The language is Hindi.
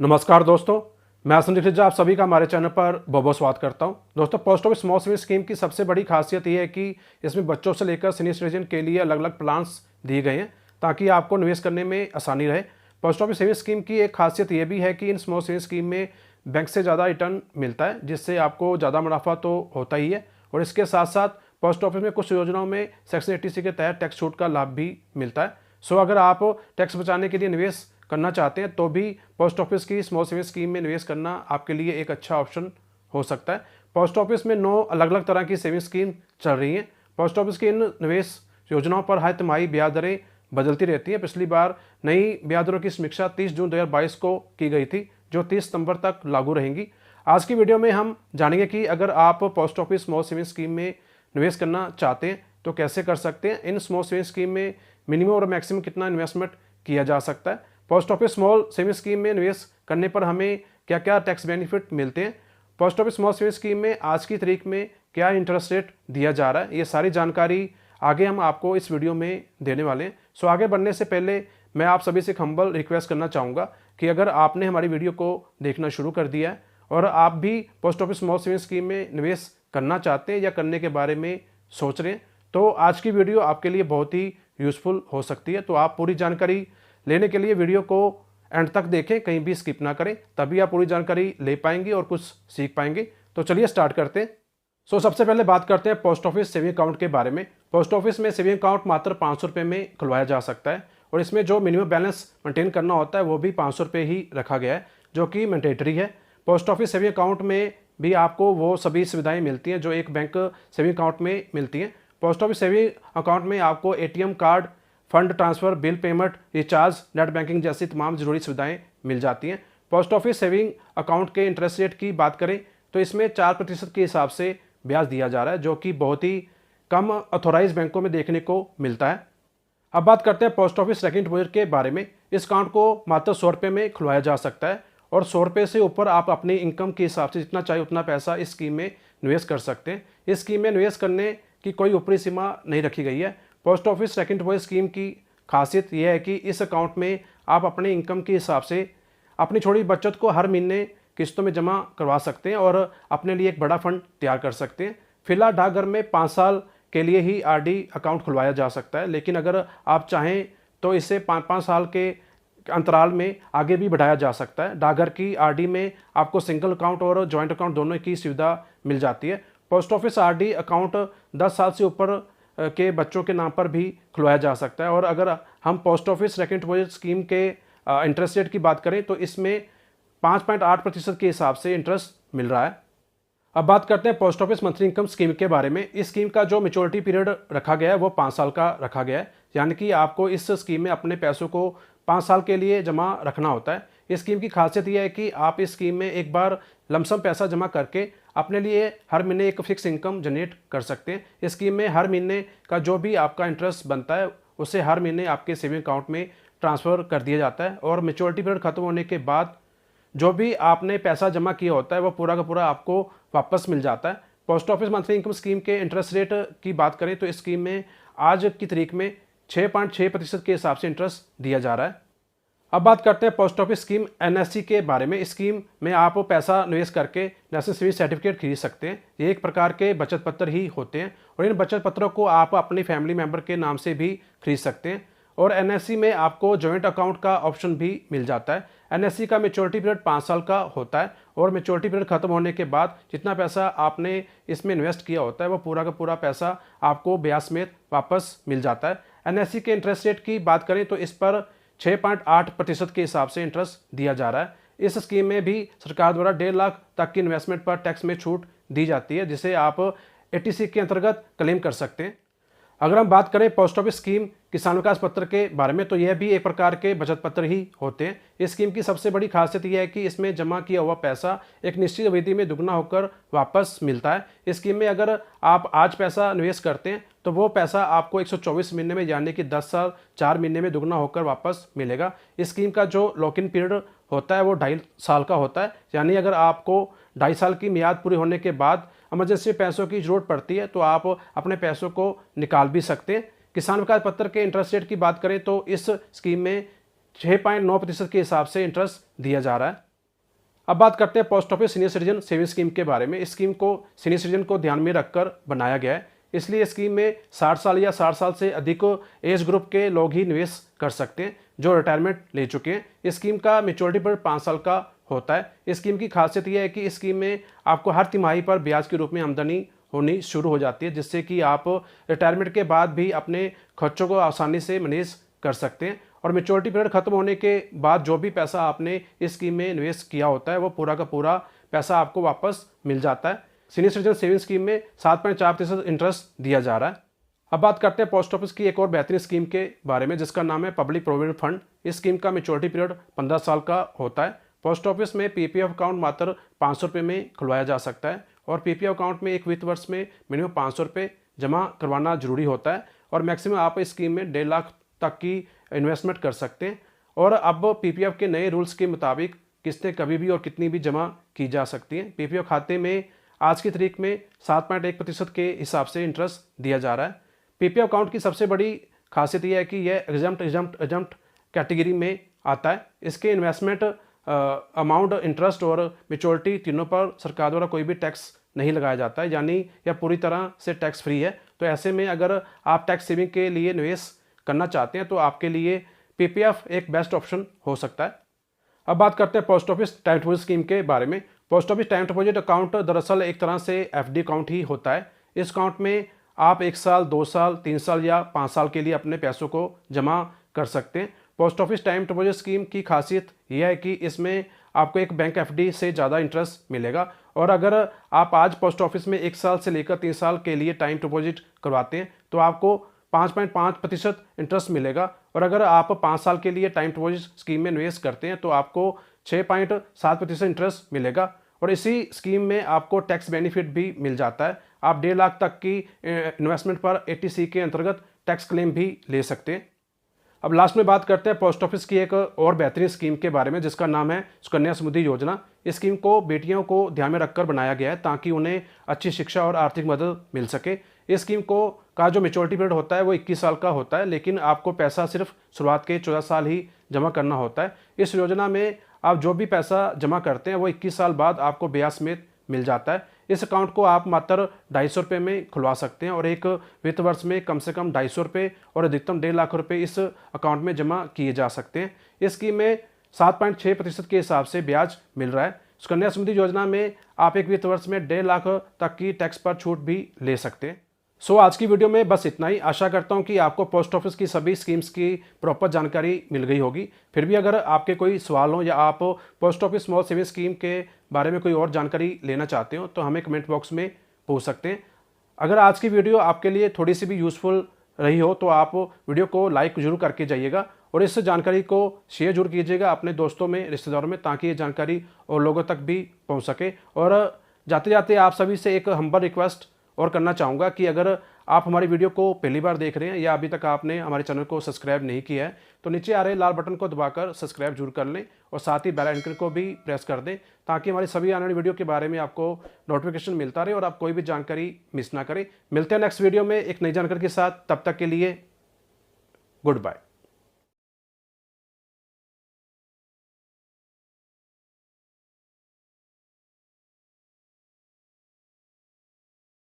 नमस्कार दोस्तों, मैं संदीप सिज्जा आप सभी का हमारे चैनल पर बहुत बहुत स्वागत करता हूं। दोस्तों, post office small saving scheme की सबसे बड़ी खासियत यह है कि इसमें बच्चों से लेकर सीनियर सिटीजन के लिए अलग अलग प्लान्स दिए गए हैं ताकि आपको निवेश करने में आसानी रहे। पोस्ट ऑफिस सेविंग स्कीम की एक खासियत यह भी है कि इन स्मॉल सेविंग स्कीम में बैंक से ज़्यादा रिटर्न मिलता है, जिससे आपको ज़्यादा मुनाफा तो होता ही है। और इसके साथ साथ पोस्ट ऑफिस में कुछ योजनाओं में सेक्शन 80C के तहत टैक्स छूट का लाभ भी मिलता है। सो अगर आप टैक्स बचाने के लिए निवेश करना चाहते हैं तो भी पोस्ट ऑफिस की स्मॉल सेविंग स्कीम में निवेश करना आपके लिए एक अच्छा ऑप्शन हो सकता है। पोस्ट ऑफिस में 9 अलग अलग तरह की सेविंग स्कीम चल रही हैं। पोस्ट ऑफिस की इन निवेश योजनाओं पर हर तिमाही ब्याज दरें बदलती रहती हैं। पिछली बार नई ब्याज दरों की समीक्षा 30 जून 2022 को की गई थी, जो 30 सितंबर तक लागू रहेंगी। आज की वीडियो में हम जानेंगे कि अगर आप post office small saving scheme में निवेश करना चाहते हैं तो कैसे कर सकते हैं। इन स्मॉल सेविंग स्कीम में मिनिमम और मैक्सिमम कितना इन्वेस्टमेंट किया जा सकता है। Post office small saving scheme में निवेश करने पर हमें क्या क्या टैक्स बेनिफिट मिलते हैं। Post office small saving scheme में आज की तारीख में क्या इंटरेस्ट रेट दिया जा रहा है, ये सारी जानकारी आगे हम आपको इस वीडियो में देने वाले हैं। सो आगे बढ़ने से पहले मैं आप सभी से एक हम्बल रिक्वेस्ट करना चाहूँगा कि अगर आपने हमारी वीडियो को देखना शुरू कर दिया है और आप भी post office small saving scheme में निवेश करना चाहते हैं या करने के बारे में सोच रहे हैं, तो आज की वीडियो आपके लिए बहुत ही यूज़फुल हो सकती है। तो आप पूरी जानकारी लेने के लिए वीडियो को एंड तक देखें, कहीं भी स्किप ना करें, तभी आप पूरी जानकारी ले पाएंगे और कुछ सीख पाएंगे। तो चलिए स्टार्ट करते हैं। सबसे पहले बात करते हैं पोस्ट ऑफिस सेविंग अकाउंट के बारे में। पोस्ट ऑफिस में सेविंग अकाउंट मात्र 500 रुपये में खुलवाया जा सकता है और इसमें जो मिनिमम बैलेंस मेंटेन करना होता है वो भी 500 रुपये ही रखा गया है, जो कि मैंडेटरी है। पोस्ट ऑफिस सेविंग अकाउंट में भी आपको वो सभी सुविधाएं मिलती हैं जो एक बैंक सेविंग अकाउंट में मिलती हैं। पोस्ट ऑफिस सेविंग अकाउंट में आपको ATM card, fund transfer, bill payment, recharge, net banking जैसी तमाम ज़रूरी सुविधाएं मिल जाती हैं। पोस्ट ऑफिस सेविंग अकाउंट के इंटरेस्ट रेट की बात करें तो इसमें 4% के हिसाब से ब्याज दिया जा रहा है, जो कि बहुत ही कम ऑथोराइज बैंकों में देखने को मिलता है। अब बात करते हैं पोस्ट ऑफिस रेकरिंग डिपॉजिट के बारे में। इस अकाउंट को मात्र 100 रुपये में खुलवाया जा सकता है और 100 रुपये से ऊपर आप अपनी इनकम के हिसाब से जितना चाहे उतना पैसा इस स्कीम में निवेश कर सकते हैं। इस स्कीम में निवेश करने की कोई ऊपरी सीमा नहीं रखी गई है। Post office recurring deposit scheme की खासियत यह है कि इस अकाउंट में आप अपने इनकम के हिसाब से अपनी छोटी बचत को हर महीने किस्तों में जमा करवा सकते हैं और अपने लिए एक बड़ा फंड तैयार कर सकते हैं। फिलहाल डाकघर में 5 साल के लिए ही RD अकाउंट खुलवाया जा सकता है, लेकिन अगर आप चाहें तो इसे 5-5 साल के अंतराल में आगे भी बढ़ाया जा सकता है। डाकघर की RD में आपको सिंगल अकाउंट और जॉइंट अकाउंट दोनों की सुविधा मिल जाती है। पोस्ट ऑफिस RD अकाउंट 10 साल से ऊपर के बच्चों के नाम पर भी खुलवाया जा सकता है। और अगर हम post office recurring deposit scheme के इंटरेस्ट रेट की बात करें तो इसमें 5.8% के हिसाब से इंटरेस्ट मिल रहा है। अब बात करते हैं post office monthly income scheme के बारे में। इस स्कीम का जो मैच्योरिटी पीरियड रखा गया है वो 5 साल का रखा गया है, यानी कि आपको इस स्कीम में अपने पैसों को 5 साल के लिए जमा रखना होता है। इस स्कीम की खासियत यह है कि आप इस स्कीम में एक बार लमसम पैसा जमा करके अपने लिए हर महीने एक फिक्स इनकम जनरेट कर सकते हैं। इस स्कीम में हर महीने का जो भी आपका इंटरेस्ट बनता है उसे हर महीने आपके सेविंग अकाउंट में ट्रांसफ़र कर दिया जाता है और मैच्योरिटी पीरियड खत्म होने के बाद जो भी आपने पैसा जमा किया होता है वो पूरा का पूरा आपको वापस मिल जाता है। Post office monthly income scheme के इंटरेस्ट रेट की बात करें तो इस स्कीम में आज की तारीख में 6.6% के हिसाब से इंटरेस्ट दिया जा रहा है। अब बात करते हैं पोस्ट ऑफिस स्कीम NSC के बारे में। इस स्कीम में आप पैसा निवेश करके नेशनल सेविंग सर्टिफिकेट खरीद सकते हैं। ये एक प्रकार के बचत पत्र ही होते हैं और इन बचत पत्रों को आप अपनी फैमिली मेंबर के नाम से भी खरीद सकते हैं। और NSC में आपको जॉइंट अकाउंट का ऑप्शन भी मिल जाता है। NSC का मैच्योरिटी पीरियड 5 साल का होता है और मैच्योरिटी पीरियड खत्म होने के बाद जितना पैसा आपने इसमें इन्वेस्ट किया होता है वो पूरा का पूरा पैसा आपको ब्याज समेत वापस मिल जाता है। NSC के इंटरेस्ट रेट की बात करें तो इस पर 6.8% के हिसाब से इंटरेस्ट दिया जा रहा है। इस स्कीम में भी सरकार द्वारा 1.5 लाख तक की इन्वेस्टमेंट पर टैक्स में छूट दी जाती है, जिसे आप 80C के अंतर्गत क्लेम कर सकते हैं। अगर हम बात करें पोस्ट ऑफिस स्कीम किसान विकास पत्र के बारे में तो यह भी एक प्रकार के बचत पत्र ही होते हैं। इस स्कीम की सबसे बड़ी खासियत यह है कि इसमें जमा किया हुआ पैसा एक निश्चित अवधि में दुगना होकर वापस मिलता है। इस स्कीम में अगर आप आज पैसा निवेश करते हैं तो वो पैसा आपको 124 महीने में, यानी कि 10 साल 4 महीने में दुगना होकर वापस मिलेगा। इस स्कीम का जो लॉक इन पीरियड होता है वो 2.5 साल का होता है, यानी अगर आपको 2.5 साल की मियाद पूरी होने के बाद इमरजेंसी पैसों की जरूरत पड़ती है तो आप अपने पैसों को निकाल भी सकते हैं। किसान विकास पत्र के इंटरेस्ट रेट की बात करें तो इस स्कीम में 6.9% के हिसाब से इंटरेस्ट दिया जा रहा है। अब बात करते हैं post office senior citizen saving scheme के बारे में। इस स्कीम को सीनियर सिटीजन को ध्यान में रखकर बनाया गया है, इसलिए इस स्कीम में 60 साल या 60 साल से अधिक एज ग्रुप के लोग ही निवेश कर सकते हैं जो रिटायरमेंट ले चुके हैं। इस स्कीम का मैच्योरिटी पीरियड 5 साल का होता है। इस स्कीम की खासियत यह है कि इस स्कीम में आपको हर तिमाही पर ब्याज के रूप में आमदनी होनी शुरू हो जाती है, जिससे कि आप रिटायरमेंट के बाद भी अपने खर्चों को आसानी से मैनेज कर सकते हैं। और मैच्योरिटी पीरियड खत्म होने के बाद जो भी पैसा आपने इस स्कीम में निवेश किया होता है वो पूरा का पूरा पैसा आपको वापस मिल जाता है। सीनियर सिटीजन सेविंग स्कीम में 7.4% इंटरेस्ट दिया जा रहा है। अब बात करते हैं पोस्ट ऑफिस की एक और बेहतरीन स्कीम के बारे में, जिसका नाम है पब्लिक प्रोविडेंट फंड। इस स्कीम का मैच्योरिटी पीरियड 15 साल का होता है। पोस्ट ऑफिस में पीपीएफ अकाउंट मात्र 500 रुपये में खुलवाया जा सकता है और पीपीएफ अकाउंट में एक वित्त वर्ष में मिनिमम 500 रुपये जमा करवाना जरूरी होता है और मैक्सिमम आप इस स्कीम में 1.5 लाख तक की इन्वेस्टमेंट कर सकते हैं। और अब पीपीएफ के नए रूल्स के मुताबिक किस्तें कभी भी और कितनी भी जमा की जा सकती हैं। पीपीएफ खाते में आज की तारीख में 7.1% के हिसाब से इंटरेस्ट दिया जा रहा है। पीपीएफ अकाउंट की सबसे बड़ी खासियत यह है कि यह एग्जम्प्ट कैटेगरी में आता है। इसके इन्वेस्टमेंट अमाउंट, इंटरेस्ट और मैच्योरिटी तीनों पर सरकार द्वारा कोई भी टैक्स नहीं लगाया जाता है, यानी यह पूरी तरह से टैक्स फ्री है। तो ऐसे में अगर आप टैक्स सेविंग के लिए निवेश करना चाहते हैं तो आपके लिए पीपीएफ एक बेस्ट ऑप्शन हो सकता है। अब बात करते हैं post office time deposit scheme के बारे में। Post office time deposit account दरअसल एक तरह से एफडी अकाउंट ही होता है। इस अकाउंट में आप 1 साल, 2 साल, 3 साल या 5 साल के लिए अपने पैसों को जमा कर सकते हैं। Post office time deposit scheme की खासियत यह है कि इसमें आपको एक बैंक एफडी से ज़्यादा इंटरेस्ट मिलेगा और अगर आप आज पोस्ट ऑफिस में 1 साल से लेकर 3 साल के लिए टाइम डिपॉजिट करवाते हैं तो आपको 5.5% इंटरेस्ट मिलेगा और अगर आप 5 साल के लिए टाइम डिपॉजिट स्कीम में निवेश करते हैं तो आपको 6.7% इंटरेस्ट मिलेगा और इसी स्कीम में आपको टैक्स बेनिफिट भी मिल जाता है। आप 1.5 लाख तक की इन्वेस्टमेंट पर 80C के अंतर्गत टैक्स क्लेम भी ले सकते हैं। अब लास्ट में बात करते हैं पोस्ट ऑफिस की एक और बेहतरीन स्कीम के बारे में, जिसका नाम है सुकन्या समृद्धि योजना। इस स्कीम को बेटियों को ध्यान में रखकर बनाया गया है ताकि उन्हें अच्छी शिक्षा और आर्थिक मदद मिल सके। इस स्कीम का जो मैच्योरिटी पीरियड होता है वो 21 साल का होता है, लेकिन आपको पैसा सिर्फ शुरुआत के 14 साल ही जमा करना होता है। इस योजना में आप जो भी पैसा जमा करते हैं वो 21 साल बाद आपको ब्याज समेत मिल जाता है। इस अकाउंट को आप मात्र 250 रुपये में खुलवा सकते हैं और एक वित्त वर्ष में कम से कम 250 रुपये और अधिकतम 1.5 लाख रुपये इस अकाउंट में जमा किए जा सकते हैं। इस स्कीम में 7.6% के हिसाब से ब्याज मिल रहा है। सुकन्या समृद्धि योजना में आप एक वित्त वर्ष में 1.5 लाख तक की टैक्स पर छूट भी ले सकते हैं। आज की वीडियो में बस इतना ही। आशा करता हूं कि आपको पोस्ट ऑफिस की सभी स्कीम्स की प्रॉपर जानकारी मिल गई होगी। फिर भी अगर आपके कोई सवाल हो या आप post office small saving scheme के बारे में कोई और जानकारी लेना चाहते हो तो हमें कमेंट बॉक्स में पूछ सकते हैं। अगर आज की वीडियो आपके लिए थोड़ी सी भी यूज़फुल रही हो तो आप वीडियो को लाइक जरूर करके जाइएगा और इस जानकारी को शेयर जरूर कीजिएगा अपने दोस्तों में, रिश्तेदारों में, ताकि ये जानकारी और लोगों तक भी पहुँच सके। और जाते जाते आप सभी से एक हम्बल रिक्वेस्ट और करना चाहूँगा कि अगर आप हमारी वीडियो को पहली बार देख रहे हैं या अभी तक आपने हमारे चैनल को सब्सक्राइब नहीं किया है तो नीचे आ रहे लाल बटन को दबाकर सब्सक्राइब जरूर कर लें और साथ ही बेल आइकन को भी प्रेस कर दें ताकि हमारी सभी आने वाली वीडियो के बारे में आपको नोटिफिकेशन मिलता रहे और आप कोई भी जानकारी मिस ना करें। मिलते हैं नेक्स्ट वीडियो में एक नई जानकारी के साथ। तब तक के लिए गुड बाय।